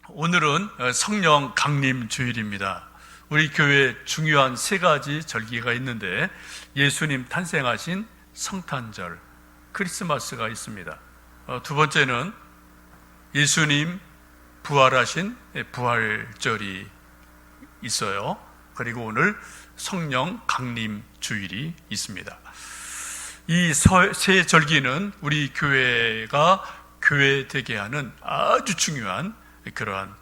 오늘은 성령 강림 주일입니다. 우리 교회에 중요한 세 가지 절기가 있는데 예수님 탄생하신 성탄절, 크리스마스가 있습니다. 두 번째는 예수님 부활하신 부활절이 있어요. 그리고 오늘 성령 강림 주일이 있습니다. 이 세 절기는 우리 교회가 교회되게 하는 아주 중요한 그러한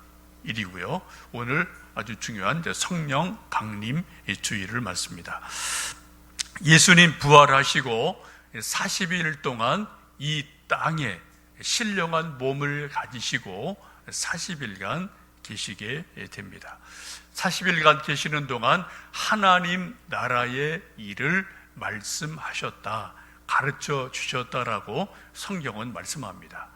일이고요. 오늘 아주 중요한 성령 강림 주일을 맞습니다. 예수님 부활하시고 40일 동안 이 땅에 신령한 몸을 가지시고 40일간 계시게 됩니다. 40일간 계시는 동안 하나님 나라의 일을 말씀하셨다, 가르쳐 주셨다라고 성경은 말씀합니다.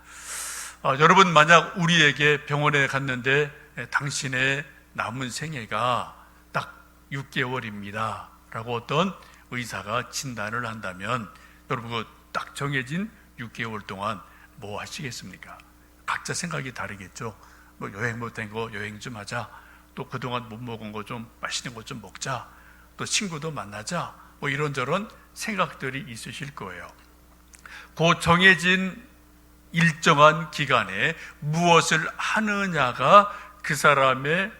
여러분, 만약 우리에게 병원에 갔는데 당신의 남은 생애가 딱 6개월입니다 라고 어떤 의사가 진단을 한다면 여러분, 딱 정해진 6개월 동안 뭐 하시겠습니까? 각자 생각이 다르겠죠. 뭐 여행 못한 거 여행 좀 하자, 또 그동안 못 먹은 거 좀 맛있는 거 좀 먹자, 또 친구도 만나자, 뭐 이런저런 생각들이 있으실 거예요. 그 정해진 일정한 기간에 무엇을 하느냐가 그 사람의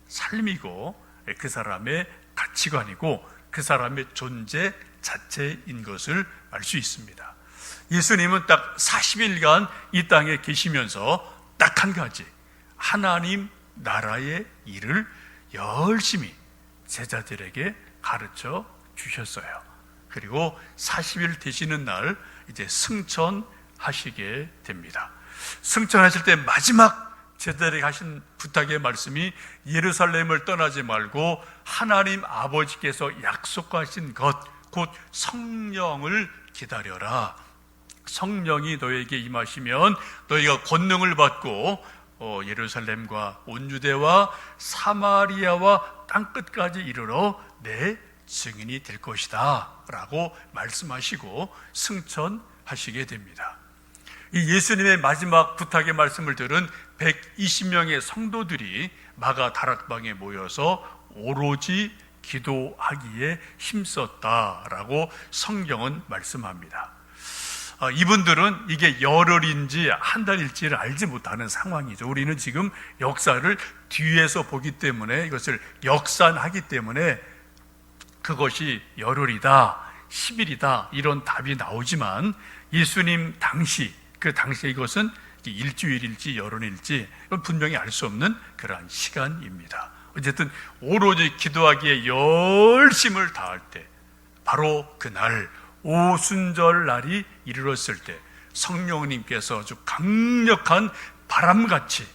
삶이고 그 사람의 가치관이고 그 사람의 존재 자체인 것을 알 수 있습니다. 예수님은 딱 40일간 이 땅에 계시면서 딱 한 가지, 하나님 나라의 일을 열심히 제자들에게 가르쳐 주셨어요. 그리고 40일 되시는 날 이제 승천하시게 됩니다. 승천하실 때 마지막 제자들에게 하신 부탁의 말씀이 예루살렘을 떠나지 말고 하나님 아버지께서 약속하신 것, 곧 성령을 기다려라. 성령이 너에게 임하시면 너희가 권능을 받고 예루살렘과 온 유대와 사마리아와 땅끝까지 이르러 내 증인이 될 것이다 라고 말씀하시고 승천하시게 됩니다. 이 예수님의 마지막 부탁의 말씀을 들은 120명의 성도들이 마가 다락방에 모여서 오로지 기도하기에 힘썼다라고 성경은 말씀합니다. 이분들은 이게 열흘인지 한 달일지를 알지 못하는 상황이죠. 우리는 지금 역사를 뒤에서 보기 때문에, 이것을 역산하기 때문에 그것이 열흘이다, 10일이다 이런 답이 나오지만 예수님 당시, 그 당시에 이것은 일주일일지 열흘일지 분명히 알 수 없는 그러한 시간입니다. 어쨌든 오로지 기도하기에 열심을 다할 때, 바로 그날 오순절 날이 이르렀을 때 성령님께서 아주 강력한 바람같이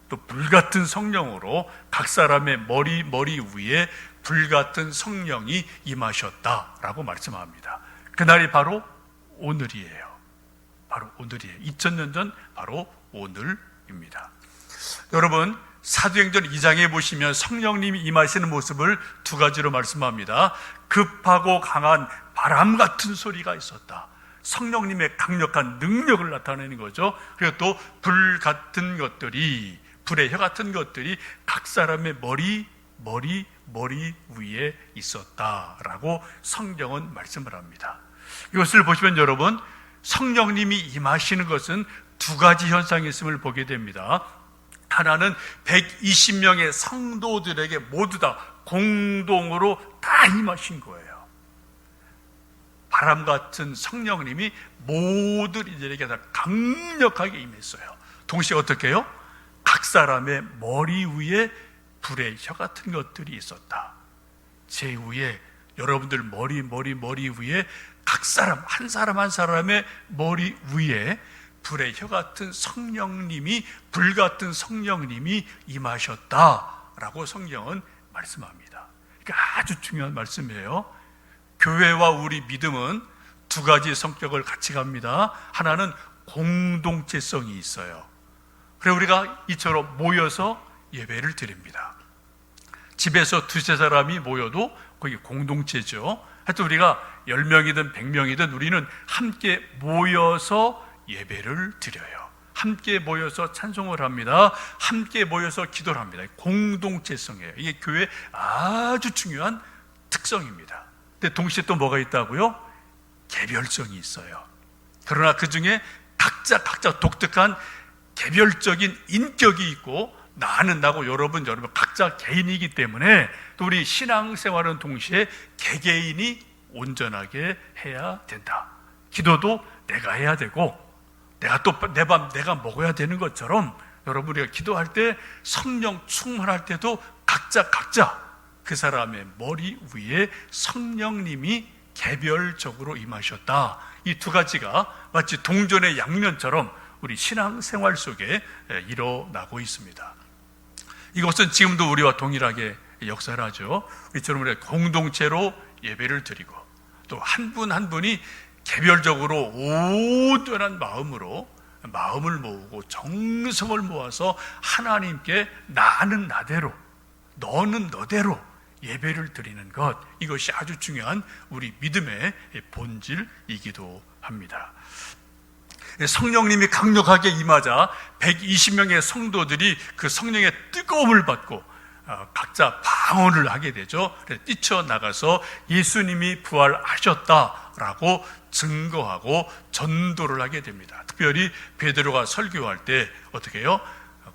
또 불같은 성령으로 각 사람의 머리 위에 불같은 성령이 임하셨다라고 말씀합니다. 그날이 바로 오늘이에요. 바로 오늘이에요. 2000년 전 바로 오늘입니다. 여러분, 사도행전 2장에 보시면 성령님이 임하시는 모습을 두 가지로 말씀합니다. 급하고 강한 바람 같은 소리가 있었다. 성령님의 강력한 능력을 나타내는 거죠. 그리고 또 불 같은 것들이, 불의 혀 같은 것들이 각 사람의 머리 위에 있었다라고 성경은 말씀을 합니다. 이것을 보시면 여러분, 성령님이 임하시는 것은 두 가지 현상이 있음을 보게 됩니다. 하나는 120명의 성도들에게 모두 다 공동으로 다 임하신 거예요. 바람 같은 성령님이 모든 이들에게 다 강력하게 임했어요. 동시에 어떻게 해요? 각 사람의 머리 위에 불의 혀 같은 것들이 있었다. 제 위에, 여러분들 머리 위에 각 사람 한 사람의 머리 위에 불의 혀 같은 성령님이, 불 같은 성령님이 임하셨다라고 성경은 말씀합니다. 그러니까 아주 중요한 말씀이에요. 교회와 우리 믿음은 두 가지 성격을 같이 갑니다. 하나는 공동체성이 있어요. 그래서 우리가 이처럼 모여서 예배를 드립니다. 집에서 두세 사람이 모여도 거기 공동체죠. 하여튼 우리가 10명이든 100명이든 우리는 함께 모여서 예배를 드려요. 함께 모여서 찬송을 합니다. 함께 모여서 기도를 합니다. 공동체성이에요. 이게 교회의 아주 중요한 특성입니다. 근데 동시에 또 뭐가 있다고요? 개별성이 있어요. 그러나 그 중에 각자 독특한 개별적인 인격이 있고, 나는 나고 여러분 각자 개인이기 때문에 또 우리 신앙생활은 동시에 개개인이 온전하게 해야 된다. 기도도 내가 해야 되고, 내가 또 내가 먹어야 되는 것처럼, 여러분 우리가 기도할 때 성령 충만할 때도 각자 그 사람의 머리 위에 성령님이 개별적으로 임하셨다. 이 두 가지가 마치 동전의 양면처럼 우리 신앙생활 속에 일어나고 있습니다. 이것은 지금도 우리와 동일하게 역사를 하죠. 이처럼 우리가 공동체로 예배를 드리고, 또 한 분 한 분이 개별적으로 온전한 마음으로 마음을 모으고 정성을 모아서 하나님께 나는 나대로, 너는 너대로 예배를 드리는 것, 이것이 아주 중요한 우리 믿음의 본질이기도 합니다. 성령님이 강력하게 임하자 120명의 성도들이 그 성령의 뜨거움을 받고 각자 방언을 하게 되죠. 뛰쳐나가서 예수님이 부활하셨다라고 증거하고 전도를 하게 됩니다. 특별히 베드로가 설교할 때 어떻게 해요?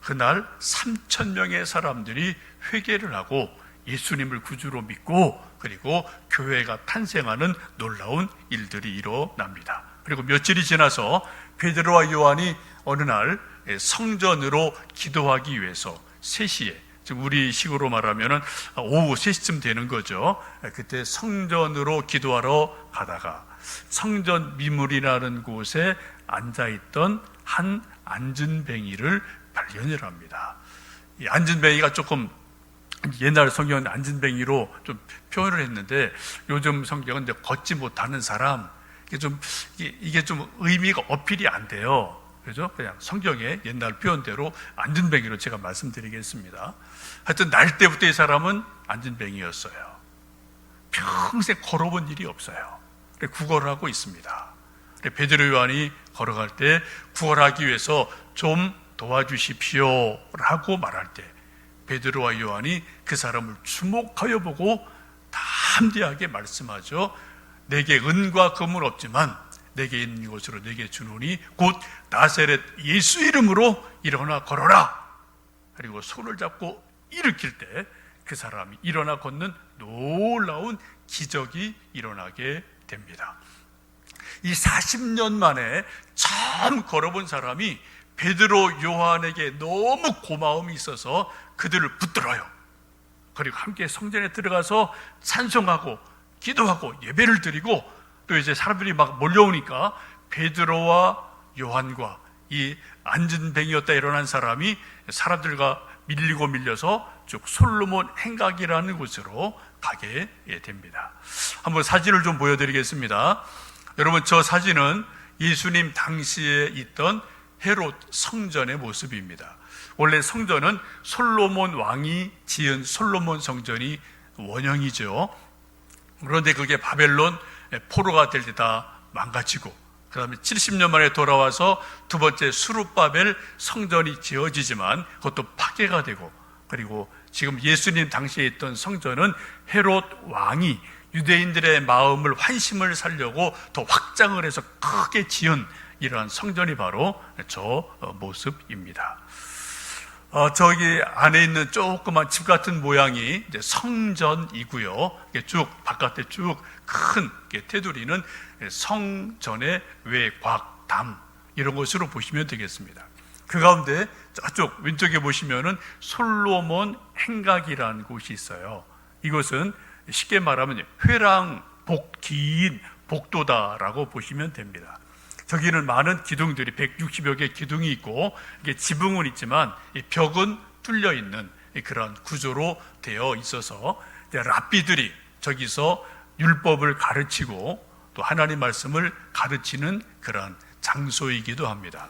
그날 3,000명의 사람들이 회개를 하고 예수님을 구주로 믿고, 그리고 교회가 탄생하는 놀라운 일들이 일어납니다. 그리고 며칠이 지나서 베드로와 요한이 어느 날 성전으로 기도하기 위해서 3시에, 지금 우리 식으로 말하면 오후 3시쯤 되는 거죠. 그때 성전으로 기도하러 가다가 성전 미물이라는 곳에 앉아있던 한 안진뱅이를 발견을 합니다. 이 안진뱅이가 조금 옛날 성경은 안진뱅이로 좀 표현을 했는데, 요즘 성경은 이제 걷지 못하는 사람, 이게 좀 의미가 어필이 안 돼요. 그죠? 그냥 성경의 옛날 표현대로 안진뱅이로 제가 말씀드리겠습니다. 하여튼 날 때부터 이 사람은 안진뱅이였어요. 평생 걸어본 일이 없어요. 구걸을 하고 있습니다. 베드로 요한이 걸어갈 때 구걸하기 위해서 좀 도와주십시오 라고 말할 때, 베드로와 요한이 그 사람을 주목하여 보고 담대하게 말씀하죠. 내게 은과 금은 없지만 내게 있는 것으로 내게 주노니 곧 나사렛 예수 이름으로 일어나 걸어라. 그리고 손을 잡고 일으킬 때 그 사람이 일어나 걷는 놀라운 기적이 일어나게 됩니다. 이 40년 만에 처음 걸어본 사람이 베드로 요한에게 너무 고마움이 있어서 그들을 붙들어요. 그리고 함께 성전에 들어가서 찬송하고 기도하고 예배를 드리고, 또 이제 사람들이 막 몰려오니까 베드로와 요한과 이 안진뱅이였다 일어난 사람이 사람들과 밀려서 쭉 솔로몬 행각이라는 곳으로 가게 됩니다. 한번 사진을 좀 보여드리겠습니다. 여러분, 저 사진은 예수님 당시에 있던 헤롯 성전의 모습입니다. 원래 성전은 솔로몬 왕이 지은 솔로몬 성전이 원형이죠. 그런데 그게 바벨론 포로가 될 때 다 망가지고, 그 다음에 70년 만에 돌아와서 두 번째 수룹바벨 성전이 지어지지만 그것도 파괴가 되고, 그리고 지금 예수님 당시에 있던 성전은 헤롯 왕이 유대인들의 마음을, 환심을 살려고 더 확장을 해서 크게 지은 이러한 성전이 바로 저 모습입니다. 저기 안에 있는 조그만 집 같은 모양이 이제 성전이고요. 쭉 바깥에 쭉 큰 테두리는 성전의 외곽담, 이런 것으로 보시면 되겠습니다. 그 가운데 저쪽 왼쪽에 보시면은 솔로몬 행각이라는 곳이 있어요. 이것은 쉽게 말하면 회랑 긴 복도다라고 보시면 됩니다. 저기는 많은 기둥들이 160여 개 기둥이 있고, 이게 지붕은 있지만 이 벽은 뚫려 있는 그런 구조로 되어 있어서 랍비들이 저기서 율법을 가르치고 또 하나님 말씀을 가르치는 그런 장소이기도 합니다.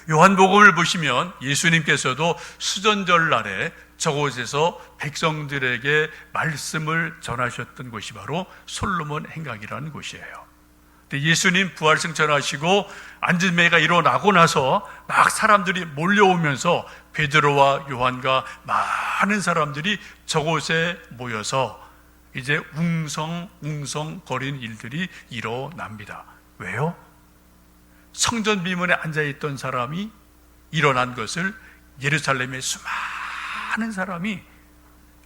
요한복음을 보시면 예수님께서도 수전절 날에 저곳에서 백성들에게 말씀을 전하셨던 곳이 바로 솔로몬 행각이라는 곳이에요. 예수님 부활승 전하시고 안전매가 일어나고 나서 막 사람들이 몰려오면서 베드로와 요한과 많은 사람들이 저곳에 모여서 이제 웅성웅성 거리는 일들이 일어납니다. 왜요? 성전 비문에 앉아있던 사람이 일어난 것을 예루살렘의 수많은 사람이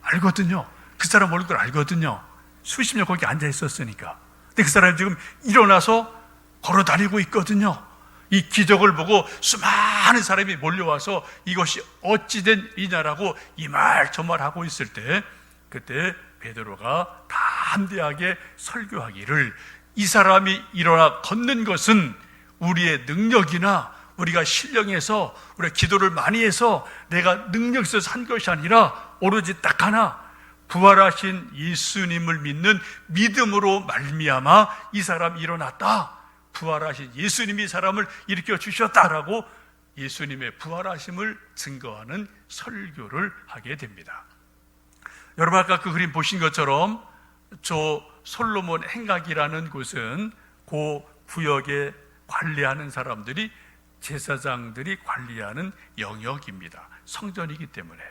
알거든요. 그 사람 얼굴 알거든요. 수십 년 거기 앉아있었으니까. 근데 그 사람이 지금 일어나서 걸어다니고 있거든요. 이 기적을 보고 수많은 사람이 몰려와서 이것이 어찌된 일이냐라고 이 말 저 말 하고 있을 때, 그때 베드로가 담대하게 설교하기를, 이 사람이 일어나 걷는 것은 우리의 능력이나 우리가 신령해서 우리가 기도를 많이 해서 내가 능력 있어서 한 것이 아니라 오로지 딱 하나, 부활하신 예수님을 믿는 믿음으로 말미암아 이 사람이 일어났다. 부활하신 예수님이 사람을 일으켜 주셨다라고 예수님의 부활하심을 증거하는 설교를 하게 됩니다. 여러분, 아까 그 그림 보신 것처럼 저 솔로몬 행각이라는 곳은 그 구역에 관리하는 사람들이, 제사장들이 관리하는 영역입니다. 성전이기 때문에.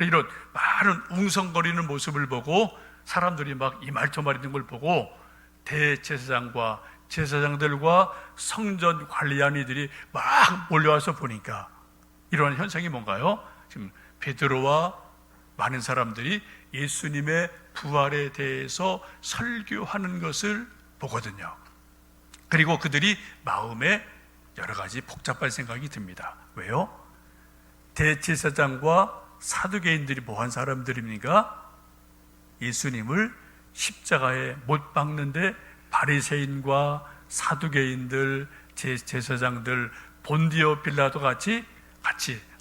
이런 많은 웅성거리는 모습을 보고 사람들이 막 이 말 저 말 있는 걸 보고 대제사장과 제사장들과 성전 관리하는 이들이 막 몰려와서 보니까 이러한 현상이 뭔가요? 지금 베드로와 많은 사람들이 예수님의 부활에 대해서 설교하는 것을 보거든요. 그리고 그들이 마음에 여러 가지 복잡한 생각이 듭니다. 왜요? 대제사장과 사두개인들이 뭐한 사람들입니까? 예수님을 십자가에 못 박는데 바리새인과 사두개인들, 제사장들, 본디오 빌라도 같이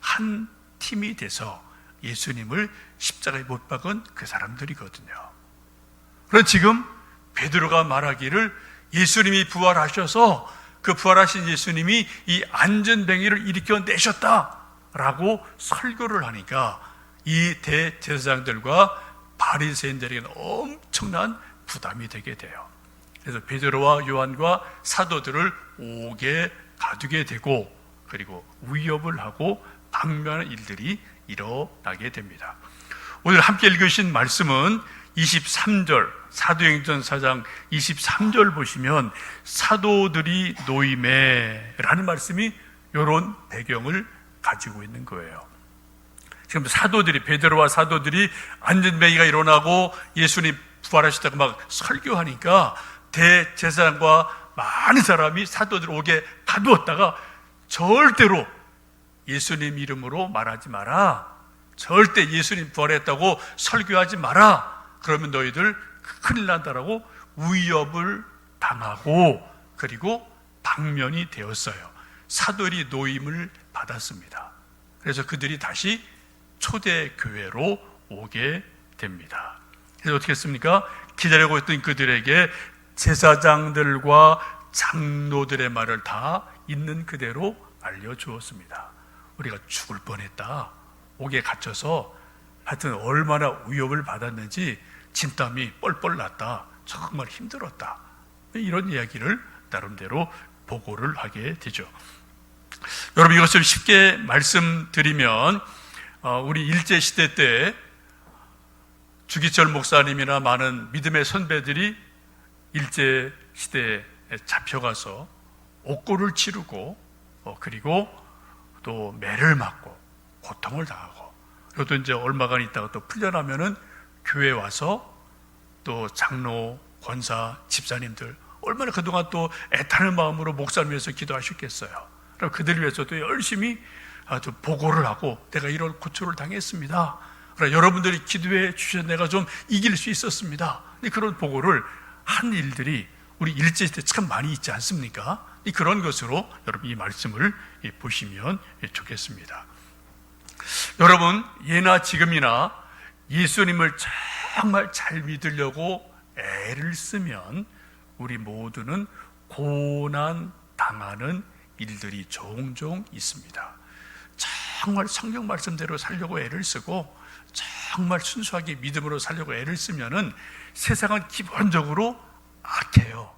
한 팀이 돼서 예수님을 십자가에 못 박은 그 사람들이거든요. 그런데 지금 베드로가 말하기를 예수님이 부활하셔서 그 부활하신 예수님이 이 안전뱅이를 일으켜 내셨다라고 설교를 하니까 이 대제사장들과 바리새인들에게는 엄청난 부담이 되게 돼요. 그래서 베드로와 요한과 사도들을 옥에 가두게 되고, 그리고 위협을 하고 방면하는 일들이 일어나게 됩니다. 오늘 함께 읽으신 말씀은 23절, 사도행전 4장 23절 보시면 사도들이 노임에 라는 말씀이 이런 배경을 가지고 있는 거예요. 지금 사도들이, 베드로와 사도들이 안전뱅이가 일어나고 예수님 부활하셨다고 막 설교하니까 대제사장과 많은 사람이 사도들 옥에 가두었다가 절대로 예수님 이름으로 말하지 마라, 절대 예수님 부활했다고 설교하지 마라, 그러면 너희들 큰일 난다라고 위협을 당하고, 그리고 방면이 되었어요. 사도들이 노임을 받았습니다. 그래서 그들이 다시 초대교회로 오게 됩니다. 그래서 어떻게 했습니까? 기다리고 있던 그들에게 제사장들과 장로들의 말을 다 있는 그대로 알려주었습니다. 우리가 죽을 뻔했다, 옥에 갇혀서 하여튼 얼마나 위협을 받았는지 진땀이 뻘뻘 났다, 정말 힘들었다, 이런 이야기를 나름대로 보고를 하게 되죠. 여러분, 이것을 쉽게 말씀드리면 우리 일제시대 때 주기철 목사님이나 많은 믿음의 선배들이 일제시대에 잡혀가서 옥고를 치르고 그리고 또 매를 맞고 고통을 당하고, 그리고 또 이제 얼마간 있다가 또 풀려나면은 교회에 와서 또 장로, 권사, 집사님들 얼마나 그동안 또 애타는 마음으로 목사를 위해서 기도하셨겠어요. 그럼 그들을 위해서 또 열심히 아주 보고를 하고, 내가 이런 고초를 당했습니다, 그러나 여러분들이 기도해 주셔서 내가 좀 이길 수 있었습니다, 그런 보고를 한 일들이 우리 일제시대 참 많이 있지 않습니까? 그런 것으로 여러분 이 말씀을 보시면 좋겠습니다. 여러분, 예나 지금이나 예수님을 정말 잘 믿으려고 애를 쓰면 우리 모두는 고난 당하는 일들이 종종 있습니다. 정말 성경 말씀대로 살려고 애를 쓰고 정말 순수하게 믿음으로 살려고 애를 쓰면은 세상은 기본적으로 악해요.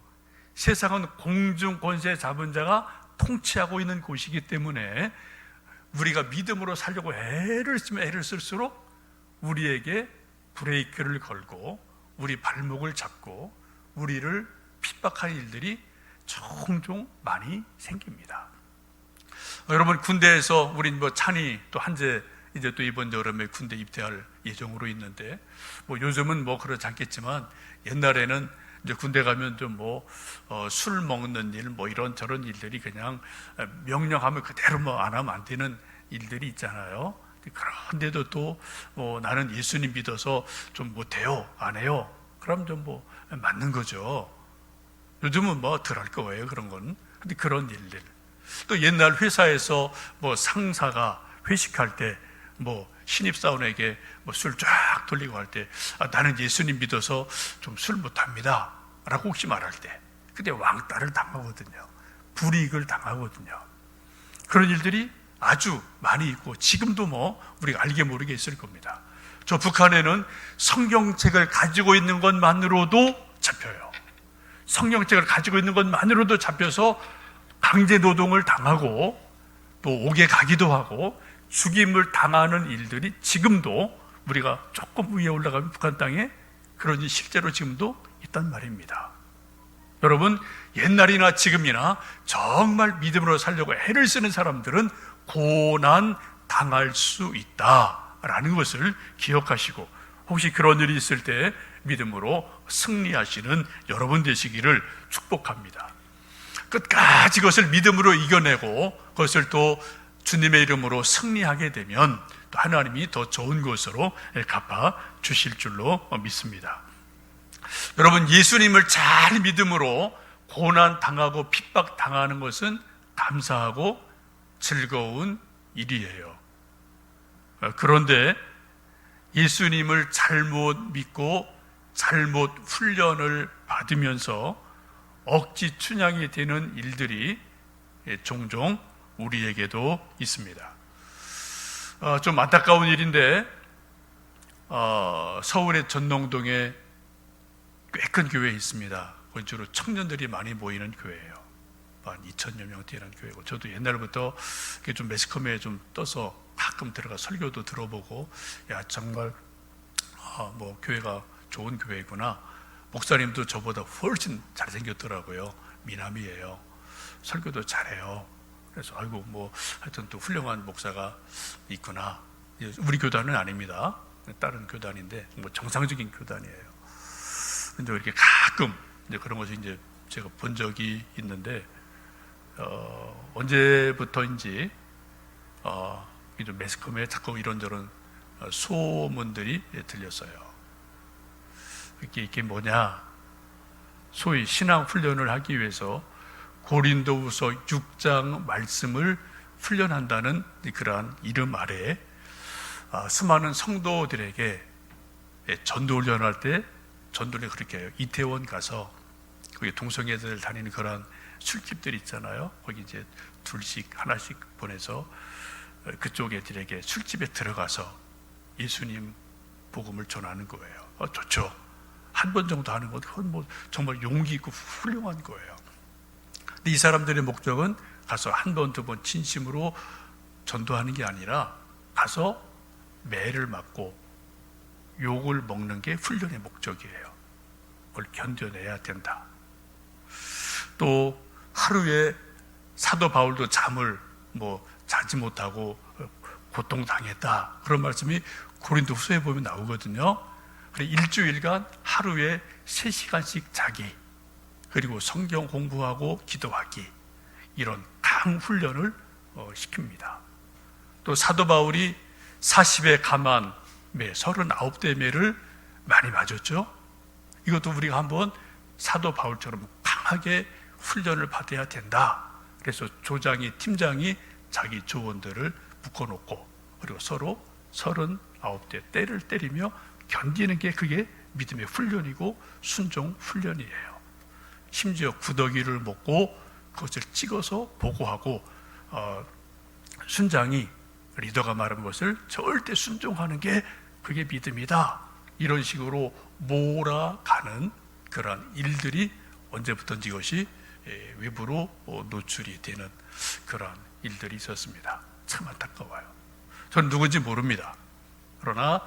세상은 공중 권세 잡은 자가 통치하고 있는 곳이기 때문에 우리가 믿음으로 살려고 애를 쓰면 애를 쓸수록 우리에게 브레이크를 걸고 우리 발목을 잡고 우리를 핍박하는 일들이 종종 많이 생깁니다. 여러분, 군대에서 우린 찬이 또 한재 이제 또 이번 여름에 군대 입대할 예정으로 있는데 요즘은 그렇지 않겠지만 옛날에는 이제 군대 가면 좀 술 먹는 일 이런저런 일들이 그냥 명령하면 그대로 안 하면 안 되는 일들이 있잖아요. 그런데도 또 나는 예수님 믿어서 좀 못해요, 안 해요. 그럼 좀 맞는 거죠. 요즘은 덜 할 거예요, 그런 건. 근데 그런 일들. 또 옛날 회사에서 상사가 회식할 때 신입사원에게 술 쫙 돌리고 할 때 나는 예수님 믿어서 좀 술 못합니다 라고 혹시 말할 때 그때 왕따를 당하거든요. 불이익을 당하거든요. 그런 일들이 아주 많이 있고 지금도 우리가 알게 모르게 있을 겁니다. 저 북한에는 성경책을 가지고 있는 것만으로도 잡혀요. 성경책을 가지고 있는 것만으로도 잡혀서 강제 노동을 당하고 또 옥에 가기도 하고 죽임을 당하는 일들이 지금도 우리가 조금 위에 올라가면 북한 땅에 그런 일이 실제로 지금도 있단 말입니다. 여러분, 옛날이나 지금이나 정말 믿음으로 살려고 애를 쓰는 사람들은 고난 당할 수 있다라는 것을 기억하시고 혹시 그런 일이 있을 때 믿음으로 승리하시는 여러분 되시기를 축복합니다. 끝까지 그것을 믿음으로 이겨내고 그것을 또 주님의 이름으로 승리하게 되면 또 하나님이 더 좋은 것으로 갚아 주실 줄로 믿습니다. 여러분, 예수님을 잘 믿음으로 고난 당하고 핍박 당하는 것은 감사하고 즐거운 일이에요. 그런데 예수님을 잘못 믿고 잘못 훈련을 받으면서 억지 춘향이 되는 일들이 종종 우리에게도 있습니다. 좀 안타까운 일인데 서울의 전농동에 꽤 큰 교회 있습니다. 그건 주로 청년들이 많이 모이는 교회예요. 한 2,000여 명 되는 교회고 저도 옛날부터 좀 매스컴에 좀 떠서 가끔 들어가 설교도 들어보고 정말 교회가 좋은 교회구나. 목사님도 저보다 훨씬 잘생겼더라고요. 미남이에요. 설교도 잘해요. 그래서 하여튼 또 훌륭한 목사가 있구나. 우리 교단은 아닙니다. 다른 교단인데 정상적인 교단이에요. 근데 이렇게 가끔 이제 그런 것을 이제 제가 본 적이 있는데 언제부터인지 매스컴에 자꾸 이런저런 소문들이 들렸어요. 이게 뭐냐? 소위 신앙 훈련을 하기 위해서 고린도후서 6장 말씀을 훈련한다는 그러한 이름 아래 수많은 성도들에게 전도 훈련할 때 전도를 그렇게 해요. 이태원 가서 거기 동성애들 다니는 그런 술집들 있잖아요. 거기 이제 둘씩 하나씩 보내서 그쪽 애들에게 술집에 들어가서 예수님 복음을 전하는 거예요. 좋죠. 한 번 정도 하는 건 그건 정말 용기 있고 훌륭한 거예요. 근데 이 사람들의 목적은 가서 한 번, 두 번 진심으로 전도하는 게 아니라 가서 매를 맞고 욕을 먹는 게 훈련의 목적이에요. 그걸 견뎌내야 된다. 또 하루에 사도 바울도 잠을 자지 못하고 고통당했다. 그런 말씀이 고린도후서에 보면 나오거든요. 일주일간 하루에 3시간씩 자기, 그리고 성경 공부하고 기도하기, 이런 강훈련을 시킵니다. 또 사도 바울이 40의 가만 매, 39대 매를 많이 맞았죠. 이것도 우리가 한번 사도 바울처럼 강하게 훈련을 받아야 된다. 그래서 조장이, 팀장이 자기 조원들을 묶어놓고 그리고 서로 39대 때를 때리며 견디는 게 그게 믿음의 훈련이고 순종 훈련이에요. 심지어 구더기를 먹고 그것을 찍어서 보고하고 순장이 리더가 말한 것을 절대 순종하는 게 그게 믿음이다. 이런 식으로 몰아가는 그런 일들이 언제부턴지 이것이 외부로 노출이 되는 그런 일들이 있었습니다. 참 안타까워요. 저는 누군지 모릅니다. 그러나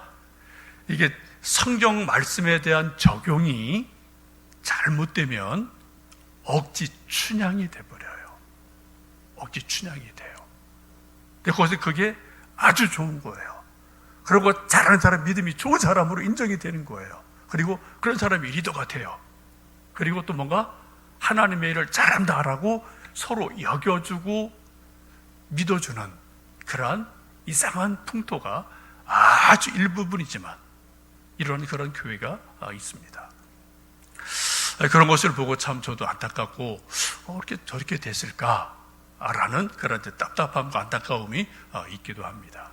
이게 성경 말씀에 대한 적용이 잘못되면 억지 춘향이 돼버려요. 억지 춘향이 돼요. 근데 거기서 그게 아주 좋은 거예요. 그리고 잘하는 사람 믿음이 좋은 사람으로 인정이 되는 거예요. 그리고 그런 사람이 리더가 돼요. 그리고 또 뭔가 하나님의 일을 잘한다라고 서로 여겨주고 믿어주는 그러한 이상한 풍토가 아주 일부분이지만 이런 그런 교회가 있습니다. 그런 것을 보고 참 저도 안타깝고 이렇게 저렇게 됐을까라는 그런 답답함과 안타까움이 있기도 합니다.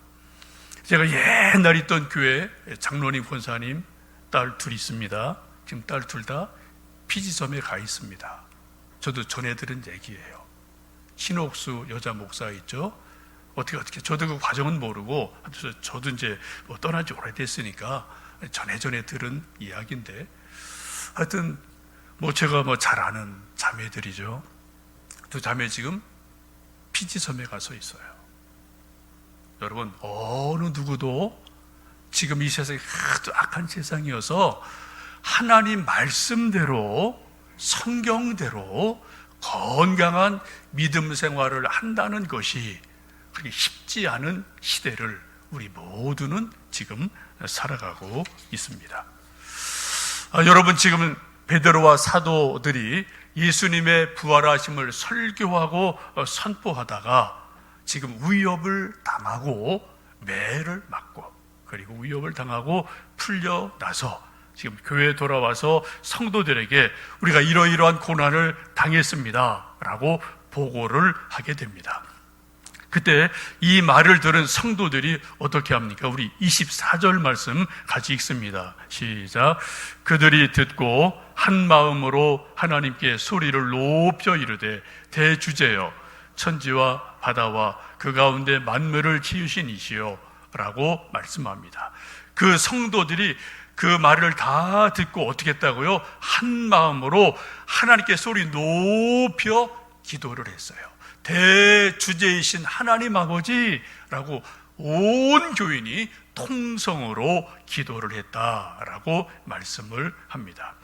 제가 옛날 있던 교회 장로님, 권사님 딸 둘이 있습니다. 지금 딸 둘 다 피지섬에 가 있습니다. 저도 전해 들은 얘기예요. 신옥수 여자 목사 있죠. 어떻게 저도 그 과정은 모르고 저도 이제 떠난 지 오래됐으니까 전에 들은 이야기인데 하여튼 제가 잘 아는 자매들이죠. 두 자매 지금 피지섬에 가서 있어요. 여러분, 어느 누구도 지금 이 세상이 아주 악한 세상이어서 하나님 말씀대로 성경대로 건강한 믿음 생활을 한다는 것이 그렇게 쉽지 않은 시대를 우리 모두는 지금 살아가고 있습니다. 여러분, 지금 베드로와 사도들이 예수님의 부활하심을 설교하고 선포하다가 지금 위협을 당하고 매를 맞고 그리고 위협을 당하고 풀려나서 지금 교회에 돌아와서 성도들에게 우리가 이러이러한 고난을 당했습니다 라고 보고를 하게 됩니다. 그때 이 말을 들은 성도들이 어떻게 합니까? 우리 24절 말씀 같이 읽습니다. 시작. 그들이 듣고 한 마음으로 하나님께 소리를 높여 이르되 대주제여 천지와 바다와 그 가운데 만물을 지으신 이시여 라고 말씀합니다. 그 성도들이 그 말을 다 듣고 어떻게 했다고요? 한 마음으로 하나님께 소리 높여 기도를 했어요. 대주제이신 하나님 아버지라고 온 교인이 통성으로 기도를 했다라고 말씀을 합니다.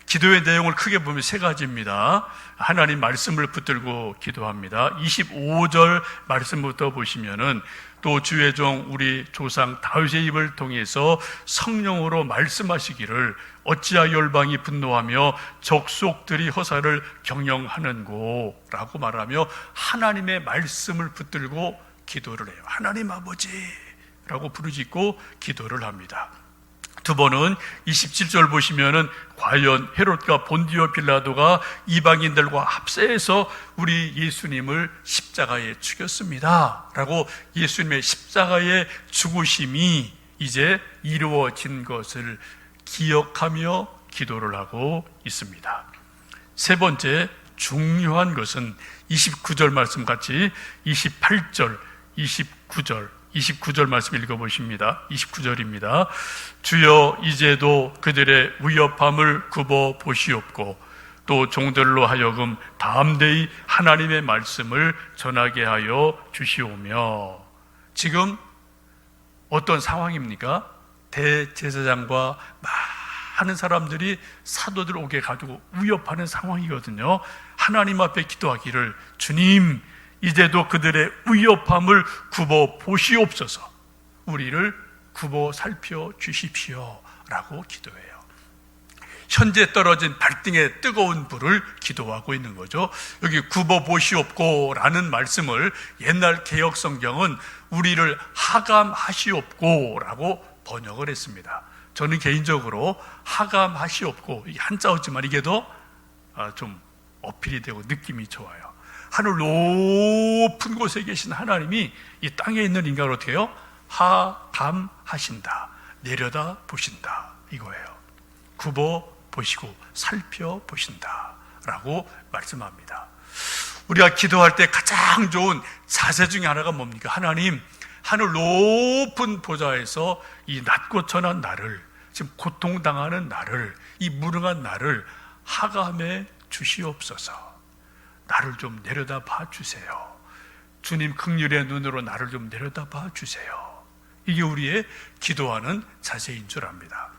기도의 내용을 크게 보면 세 가지입니다. 하나님 말씀을 붙들고 기도합니다. 25절 말씀부터 보시면은 또 주의 종 우리 조상 다윗의 입을 통해서 성령으로 말씀하시기를 어찌하여 열방이 분노하며 족속들이 허사를 경영하는고 라고 말하며 하나님의 말씀을 붙들고 기도를 해요. 하나님 아버지라고 부르짖고 기도를 합니다. 두 번은 27절 보시면은 과연 헤롯과 본디오 빌라도가 이방인들과 합세해서 우리 예수님을 십자가에 죽였습니다 라고 예수님의 십자가의 죽으심이 이제 이루어진 것을 기억하며 기도를 하고 있습니다. 세 번째 중요한 것은 29절 말씀 같이 28절, 29절 말씀 읽어보십니다. 29절입니다. 주여 이제도 그들의 위협함을 굽어 보시옵고 또 종들로 하여금 담대히 하나님의 말씀을 전하게 하여 주시오며. 지금 어떤 상황입니까? 대제사장과 많은 사람들이 사도들 오게 가지고 위협하는 상황이거든요. 하나님 앞에 기도하기를 주님 이제도 그들의 위협함을 굽어 보시옵소서, 우리를 굽어 살펴 주십시오 라고 기도해요. 현재 떨어진 발등에 뜨거운 불을 기도하고 있는 거죠. 여기 굽어 보시옵고 라는 말씀을 옛날 개역 성경은 우리를 하감하시옵고 라고 번역을 했습니다. 저는 개인적으로 하감하시옵고, 이게 한자어지만 이게 더 좀 어필이 되고 느낌이 좋아요. 하늘 높은 곳에 계신 하나님이 이 땅에 있는 인간을 어떻게 해요? 하감하신다, 내려다 보신다 이거예요. 굽어 보시고 살펴보신다 라고 말씀합니다. 우리가 기도할 때 가장 좋은 자세 중에 하나가 뭡니까? 하나님, 하늘 높은 보좌에서 이 낮고 천한 나를, 지금 고통당하는 나를, 이 무능한 나를 하감해 주시옵소서. 나를 좀 내려다 봐 주세요. 주님 긍휼의 눈으로 나를 좀 내려다 봐 주세요. 이게 우리의 기도하는 자세인 줄 압니다.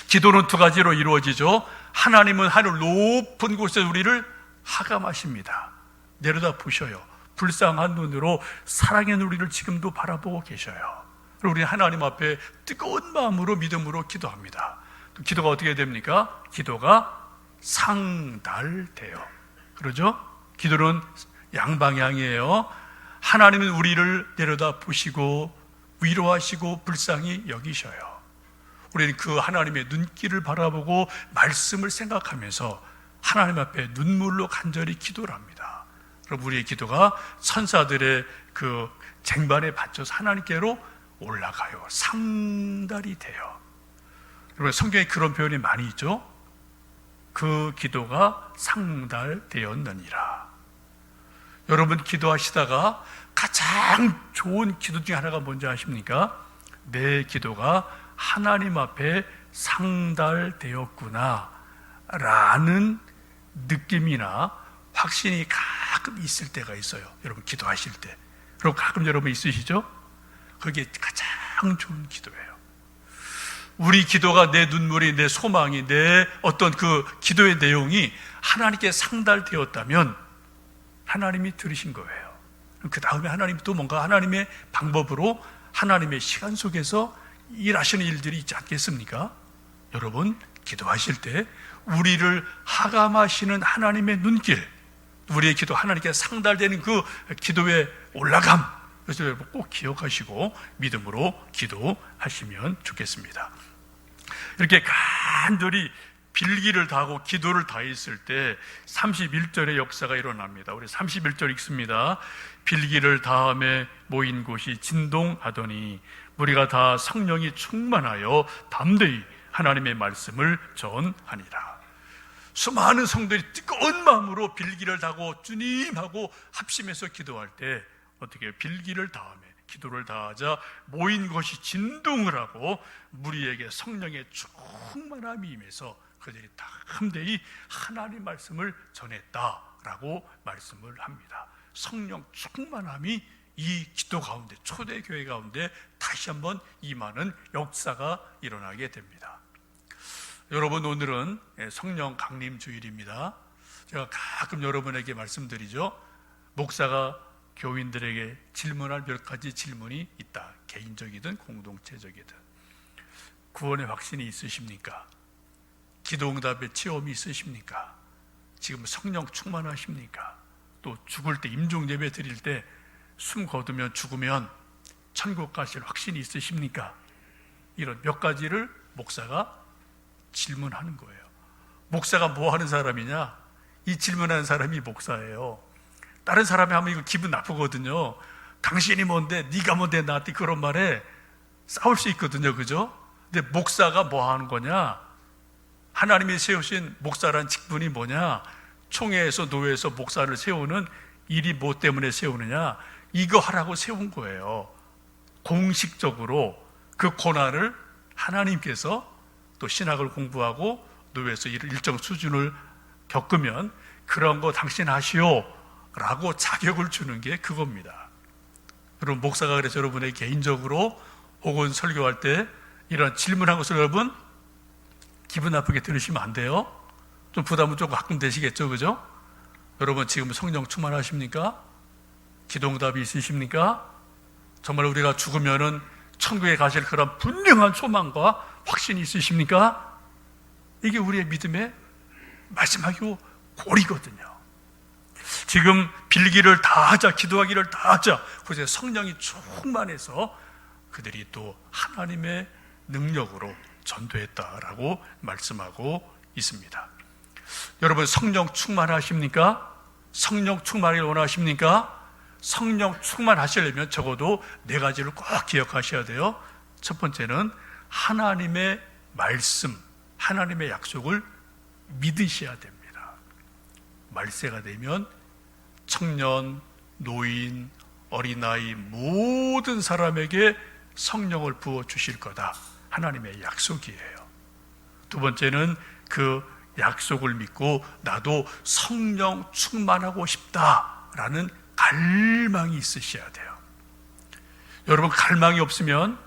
기도는 두 가지로 이루어지죠. 하나님은 하늘 높은 곳에 우리를 하감하십니다. 내려다 보셔요. 불쌍한 눈으로 사랑의 우리를 지금도 바라보고 계셔요. 그리고 우리 하나님 앞에 뜨거운 마음으로 믿음으로 기도합니다. 또 기도가 어떻게 됩니까? 기도가 상달돼요. 그러죠? 기도는 양방향이에요. 하나님은 우리를 내려다 보시고 위로하시고 불쌍히 여기셔요. 우리는 그 하나님의 눈길을 바라보고 말씀을 생각하면서 하나님 앞에 눈물로 간절히 기도를 합니다. 그럼 우리의 기도가 천사들의 그 쟁반에 받쳐서 하나님께로 올라가요. 상달이 돼요. 여러분, 성경에 그런 표현이 많이 있죠. 그 기도가 상달되었느니라. 여러분 기도하시다가 가장 좋은 기도 중에 하나가 뭔지 아십니까? 내 기도가 하나님 앞에 상달되었구나 라는 느낌이나 확신이 가끔 있을 때가 있어요. 여러분 기도하실 때. 그리고 가끔 여러분 있으시죠? 그게 가장 좋은 기도예요. 우리 기도가, 내 눈물이, 내 소망이, 내 어떤 그 기도의 내용이 하나님께 상달되었다면 하나님이 들으신 거예요. 그 다음에 하나님이 또 뭔가 하나님의 방법으로 하나님의 시간 속에서 일하시는 일들이 있지 않겠습니까? 여러분 기도하실 때 우리를 하감하시는 하나님의 눈길, 우리의 기도 하나님께 상달되는 그 기도의 올라감, 그래서 여러분 꼭 기억하시고 믿음으로 기도하시면 좋겠습니다. 이렇게 간절히 빌기를 다하고 기도를 다했을 때 31절의 역사가 일어납니다. 우리 31절 읽습니다. 빌기를 다함에 모인 곳이 진동하더니 무리가 다 성령이 충만하여 담대히 하나님의 말씀을 전하니라. 수많은 성도들이 뜨거운 마음으로 빌기를 다하고 주님하고 합심해서 기도할 때 어떻게 빌기를 다함에 기도를 다하자 모인 것이 진동을 하고 무리에게 성령의 충만함이 임해서 그들이 담대히 하나님 말씀을 전했다라고 말씀을 합니다. 성령 충만함이 이 기도 가운데, 초대교회 가운데 다시 한번 임하는 역사가 일어나게 됩니다. 여러분, 오늘은 성령 강림 주일입니다. 제가 가끔 여러분에게 말씀드리죠. 목사가 교인들에게 질문할 몇 가지 질문이 있다. 개인적이든 공동체적이든. 구원의 확신이 있으십니까? 기도응답의 체험이 있으십니까? 지금 성령 충만하십니까? 또 죽을 때 임종 예배 드릴 때 숨 거두면 죽으면 천국 가실 확신이 있으십니까? 이런 몇 가지를 목사가 질문하는 거예요. 목사가 뭐 하는 사람이냐? 이 질문하는 사람이 목사예요. 다른 사람이 하면 이거 기분 나쁘거든요. 당신이 뭔데, 네가 뭔데 나한테 그런 말에 싸울 수 있거든요. 그죠? 근데 목사가 뭐 하는 거냐? 하나님이 세우신 목사란 직분이 뭐냐? 총회에서 노회에서 목사를 세우는 일이 뭐 때문에 세우느냐? 이거 하라고 세운 거예요. 공식적으로 그 권한을 하나님께서 또 신학을 공부하고 노회에서 일정 수준을 겪으면 그런 거 당신 하시오 라고 자격을 주는 게 그겁니다. 여러분, 목사가 그래서 여러분의 개인적으로 혹은 설교할 때 이런 질문한 것을 여러분 기분 나쁘게 들으시면 안 돼요. 좀 부담은 좀 가끔 되시겠죠, 그죠? 여러분 지금 성령 충만하십니까? 기도응답이 있으십니까? 정말 우리가 죽으면은 천국에 가실 그런 분명한 소망과 확신이 있으십니까? 이게 우리의 믿음의 마지막이고 골이거든요. 지금 빌기를 다 하자, 기도하기를 다 하자, 그래서 성령이 충만해서 그들이 또 하나님의 능력으로 전도했다라고 말씀하고 있습니다. 여러분 성령 충만하십니까? 성령 충만을 원하십니까? 성령 충만하시려면 적어도 네 가지를 꼭 기억하셔야 돼요. 첫 번째는 하나님의 말씀, 하나님의 약속을 믿으셔야 됩니다. 말세가 되면 청년, 노인, 어린아이 모든 사람에게 성령을 부어주실 거다. 하나님의 약속이에요. 두 번째는 그 약속을 믿고 나도 성령 충만하고 싶다라는 갈망이 있으셔야 돼요. 여러분, 갈망이 없으면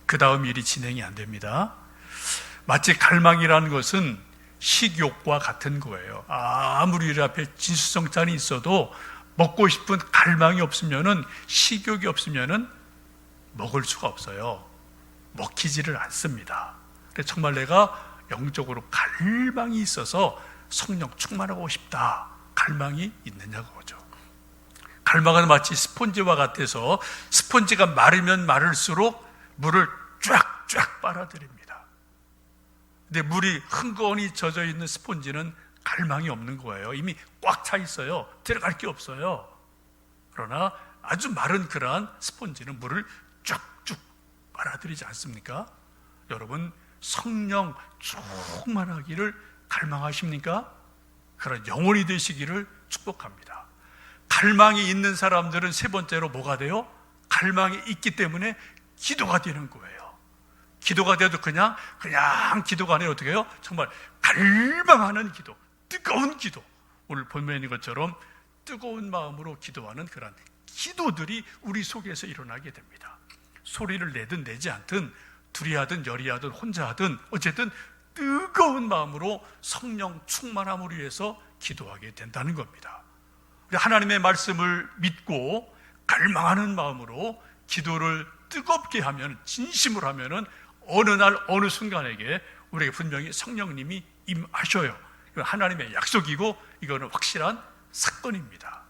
그 다음 일이 진행이 안 됩니다. 마치 갈망이라는 것은 식욕과 같은 거예요. 아무리 우리 앞에 진수성찬이 있어도 먹고 싶은 갈망이 없으면은, 식욕이 없으면은 먹을 수가 없어요. 먹히지를 않습니다. 그래서 정말 내가 영적으로 갈망이 있어서 성령 충만하고 싶다, 갈망이 있느냐고죠. 갈망은 마치 스폰지와 같아서 스폰지가 마르면 마를수록 물을 쫙쫙 빨아들입니다. 근데 물이 흥건히 젖어 있는 스폰지는 갈망이 없는 거예요. 이미 꽉 차 있어요. 들어갈 게 없어요. 그러나 아주 마른 그러한 스폰지는 물을 쭉쭉 빨아들이지 않습니까? 여러분, 성령 충만하기를 갈망하십니까? 그런 영혼이 되시기를 축복합니다. 갈망이 있는 사람들은 세 번째로 뭐가 돼요? 갈망이 있기 때문에 기도가 되는 거예요. 기도가 돼도 그냥 기도가 아니라 어떻게 해요? 정말 갈망하는 기도, 뜨거운 기도. 오늘 본문에 있는 것처럼 뜨거운 마음으로 기도하는 그런 기도들이 우리 속에서 일어나게 됩니다. 소리를 내든 내지 않든, 둘이 하든 열이 하든 혼자 하든 어쨌든 뜨거운 마음으로 성령 충만함을 위해서 기도하게 된다는 겁니다. 하나님의 말씀을 믿고 갈망하는 마음으로 기도를 뜨겁게 하면, 진심으로 하면은 어느 날 어느 순간에게 우리에게 분명히 성령님이 임하셔요. 이건 하나님의 약속이고 이거는 확실한 사건입니다.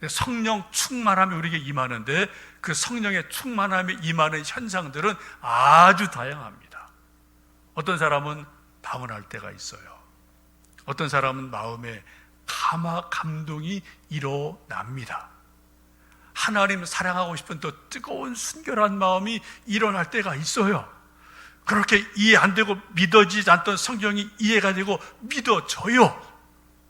성령 충만함이 우리에게 임하는데 그 성령의 충만함이 임하는 현상들은 아주 다양합니다. 어떤 사람은 방언할 때가 있어요. 어떤 사람은 마음에 감동이 일어납니다. 하나님 사랑하고 싶은 또 뜨거운 순결한 마음이 일어날 때가 있어요. 그렇게 이해 안 되고 믿어지지 않던 성경이 이해가 되고 믿어져요.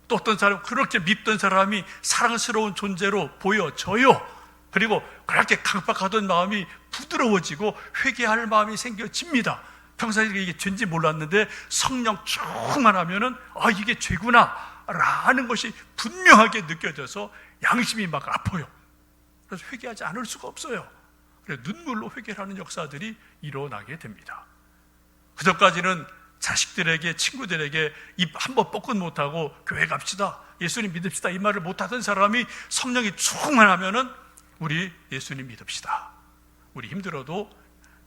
또 어떤 사람, 그렇게 믿던 사람이 사랑스러운 존재로 보여져요. 그리고 그렇게 강박하던 마음이 부드러워지고 회개할 마음이 생겨집니다. 평소에 이게 죄인지 몰랐는데 성령 충만하면은 이게 죄구나 라는 것이 분명하게 느껴져서 양심이 막 아파요. 그래서 회개하지 않을 수가 없어요. 그래서 눈물로 회개하는 역사들이 일어나게 됩니다. 그전까지는 자식들에게, 친구들에게 입 한 번 뻗고 못하고 교회 갑시다, 예수님 믿읍시다 이 말을 못하던 사람이 성령이 충만하면은 우리 예수님 믿읍시다, 우리 힘들어도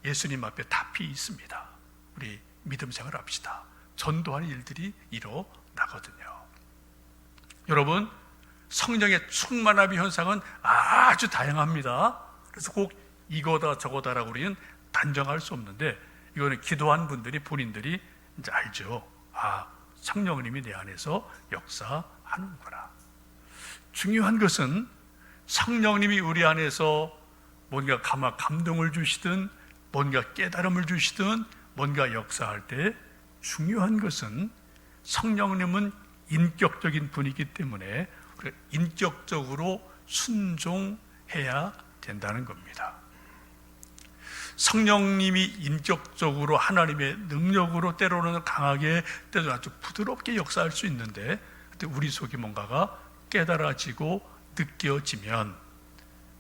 예수님 앞에 답이 있습니다, 우리 믿음 생활 합시다, 전도하는 일들이 일어나거든요. 여러분, 성령의 충만함의 현상은 아주 다양합니다. 그래서 꼭 이거다 저거다라고 우리는 단정할 수 없는데, 이거는 기도한 분들이 본인들이 이제 알죠. 성령님이 내 안에서 역사하는구나. 중요한 것은 성령님이 우리 안에서 뭔가 감동을 주시든 뭔가 깨달음을 주시든 뭔가 역사할 때, 중요한 것은 성령님은 인격적인 분이기 때문에 우리가 인격적으로 순종해야 된다는 겁니다. 성령님이 인격적으로 하나님의 능력으로 때로는 강하게, 때로는 아주 부드럽게 역사할 수 있는데, 그때 우리 속에 뭔가가 깨달아지고 느껴지면,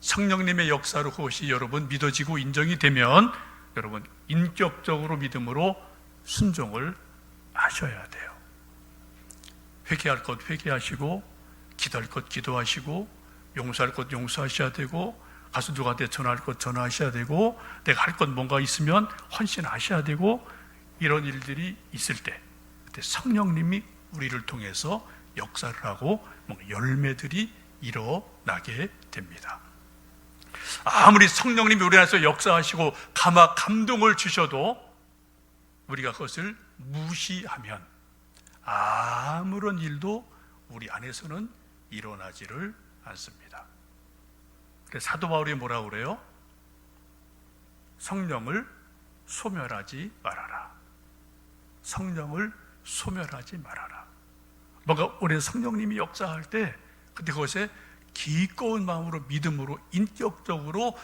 성령님의 역사로 그것이 여러분 믿어지고 인정이 되면 여러분 인격적으로 믿음으로 순종을 하셔야 돼요. 회개할 것 회개하시고, 기도할 것 기도하시고, 용서할 것 용서하셔야 되고, 가서 누구한테 전화할 것 전화하셔야 되고, 내가 할 것 뭔가 있으면 헌신하셔야 되고, 이런 일들이 있을 때 그때 성령님이 우리를 통해서 역사를 하고 열매들이 일어나게 됩니다. 아무리 성령님이 우리 안에서 역사하시고 감동을 주셔도 우리가 그것을 무시하면 아무런 일도 우리 안에서는 일어나지를 않습니다. 그래서 사도 바울이 뭐라고 그래요? 성령을 소멸하지 말아라. 성령을 소멸하지 말아라. 뭔가 우리 성령님이 역사할 때 그때 그것에 기꺼운 마음으로 믿음으로 인격적으로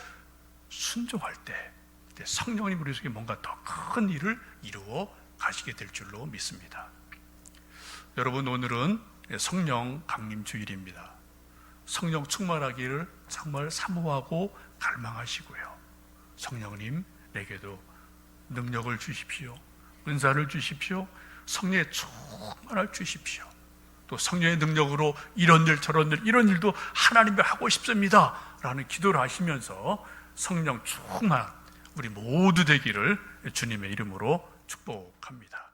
순종할 때 그때 성령님 우리 속에 뭔가 더 큰 일을 이루어 가시게 될 줄로 믿습니다. 여러분, 오늘은 성령 강림 주일입니다. 성령 충만하기를 정말 사모하고 갈망하시고요. 성령님, 내게도 능력을 주십시오. 은사를 주십시오. 성령의 충만을 주십시오. 또 성령의 능력으로 이런 일 저런 일, 이런 일도 하나님이 하고 싶습니다 라는 기도를 하시면서 성령 충만 우리 모두 되기를 주님의 이름으로 축복합니다.